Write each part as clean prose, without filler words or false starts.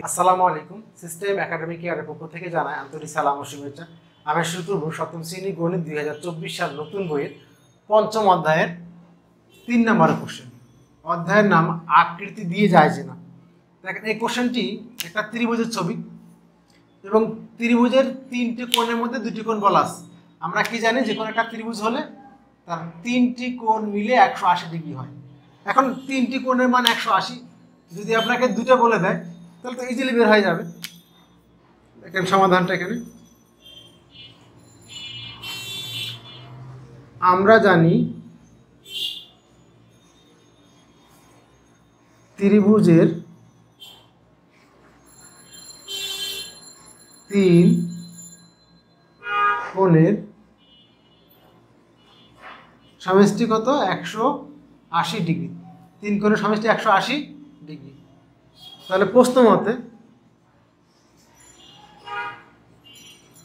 আসসালামু আলাইকুম। System academic কেয়ারের পক্ষ থেকে জানাই আন্তরিক সালাম ও শুভেচ্ছা। আমি শুরু করব সপ্তম শ্রেণী গণিত 2024 সাল নতুন বইয়ের পঞ্চম অধ্যায়ের 3 নম্বরের কোশ্চেন। অধ্যায়ের নাম আকৃতি দিয়ে যায় যে না। দেখেন এই কোশ্চেনটি একটা ত্রিভুজের ছবি এবং ত্রিভুজের 3টি কোণের মধ্যে 2টি কোণ বলা আছে। আমরা কি জানি যে কোনো একটা ত্রিভুজ হলে তার 3টি কোণ মিলে 180 ডিগ্রি হয়। এখন 3টি কোণের মান 180, যদি আপনাকে দুটো বলে দেয় তাহলে তো ইজিলি বের হয়ে যাবে। দেখেন সমাধানটা এখানে আমরা জানি ত্রিভুজের 3 কোণের সমষ্টি কত? 180 ডিগ্রি। 3 কোণের সমষ্টি 180 ডিগ্রি। তাহলে প্রশ্ন মতে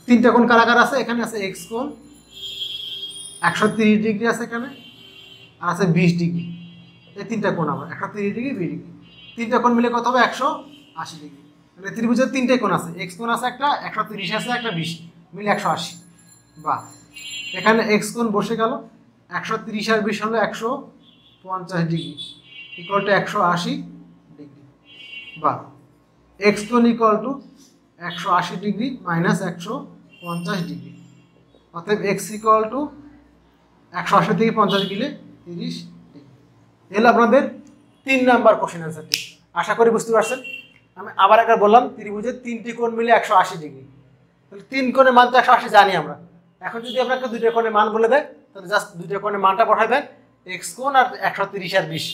3টা কোণ কারাগার আছে। এখানে আছে এক্স কোণ 130 ডিগ্রি আছে, এখানে আর আছে 20 ডিগ্রি। এই 3টা কোণ আবার 130 ডিগ্রি 20 ডিগ্রি, 3টা কোণ মিলে কত হবে? 180 ডিগ্রি। মানে ত্রিভুজের 3টে কোণ আছে, এক্স কোণ আছে একটা, 130 আছে একটা, 20 মিলে 180। বা এখানে এক্স কোণ বসে গেল, 130 আর 20 হলো 150 ডিগ্রি ইকুয়াল টু 180 ডিগ্রি। বা এক্স কোণ equal to 180 degree minus 150 degree. অতএব এক্স ইকুয়াল টু 180 থেকে 50 গেলে 30 ডিগ্রি। এগুলো আপনাদের 3 নাম্বার কোশ্চেন অ্যান্সারটি। আশা করি বুঝতে পারছেন। আমি আবার একবার বললাম, ত্রিভুজের 3টি কোণ মিলে 180 ডিগ্রি। তাহলে 3 কোণের মান তো 180 জানি আমরা। এখন যদি আপনাকে 2টা কোণের মান বলে দেয় তাহলে জাস্ট 2টা কোণের মানটা পাঠাই দেন, এক্স কোণ আর 130 আর 20।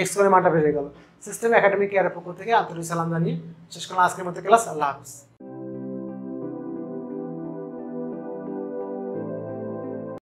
এক্স কোণের মানটা বেড়ে গেল। সিস্টেম একাডেমিক কেয়ারের পক্ষ থেকে আন্তরিক সালাম জানিয়ে শেষ করলাম আজকের মতো ক্লাস। আল্লাহ হাফিজ।